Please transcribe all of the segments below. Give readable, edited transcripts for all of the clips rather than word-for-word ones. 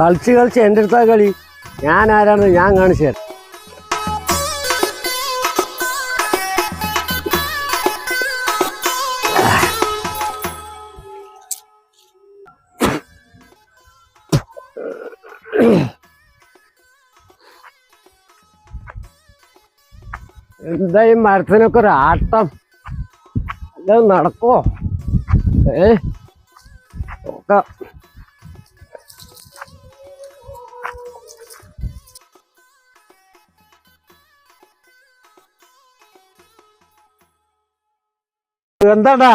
കളിച്ച് കളിച്ച് എൻ്റെ അടുത്താ കളി. ഞാൻ ആരാണ് ഞാൻ കാണിച്ചു തരാം. എന്താ ഈ മരത്തിനൊക്കെ ഒരു ആട്ടം? അല്ല നടക്കുവോ? നോക്കാം. എന്താണ്ടാ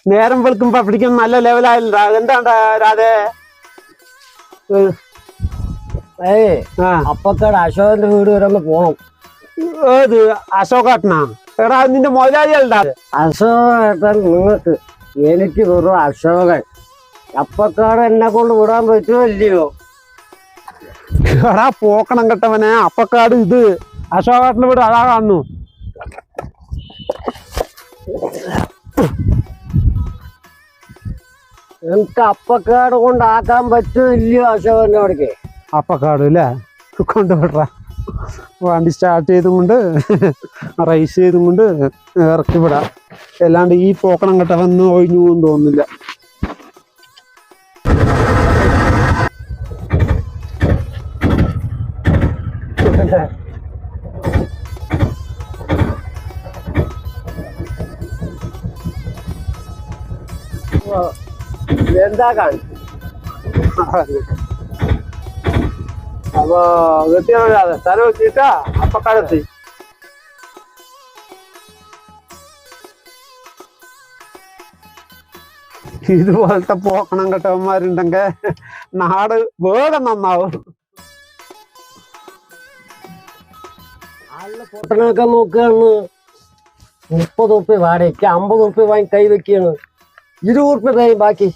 നേരം വെളുക്കുമ്പോ പിടിക്കാൻ നല്ല ലെവലായില്ല. എന്താണ്ടാ രാധേ? അപ്പക്കാട് അശോകന്റെ വീട് വരെ ഒന്ന് പോണം. ഏത് അശോകേട്ടനാ? എടാ നിന്റെ മുതലാളിയല്ല അശോകേട്ടൻ നിങ്ങൾക്ക്, എനിക്ക് വെറും അശോകൻ. അപ്പക്കാട് എന്നെ കൊണ്ട് വിടാൻ പറ്റുമോ ഇല്ലയോ? എടാ പോക്കണം കെട്ടവനെ, അപ്പക്കാട് ഇത് അശോകേട്ടന്റെ വീട് അതാ കാണുന്നു. എനിക്ക് അപ്പക്കാട് കൊണ്ടാക്കാൻ പറ്റുമോ ഇല്ലയോ അശോകന്റെ അവിടേക്ക്? അപ്പക്കാട് അല്ലേ? കൊണ്ടുവിട. വണ്ടി സ്റ്റാർട്ട് ചെയ്തും കൊണ്ട് റൈസ് ചെയ്തും കൊണ്ട് ഇറക്കി വിടാം. അല്ലാണ്ട് ഈ പോക്കണം കെട്ടവന്ന് ഒഴിഞ്ഞു പോകും തോന്നുന്നില്ല. എന്താ കാണിച്ചു? അപ്പൊ എത്തിയാൽ സ്ഥലം എത്തിയിട്ടാ അപ്പക്കാടെത്തി. ഇതുപോലത്തെ പോക്കണം കെട്ടവന്മാരുണ്ടെങ്കിൽ നാട് വേഗം നന്നാവും. ആളുടെ പൊട്ടനൊക്കെ നോക്കുകയാണ്. 30 ഉറുപ്പ്യ വാടകയ്ക്ക് 50 ഉറുപ്പ്യ വാങ്ങി കൈ വെക്കുകയാണ്. 20 ഉറുപ്പ്യ ബാക്കി.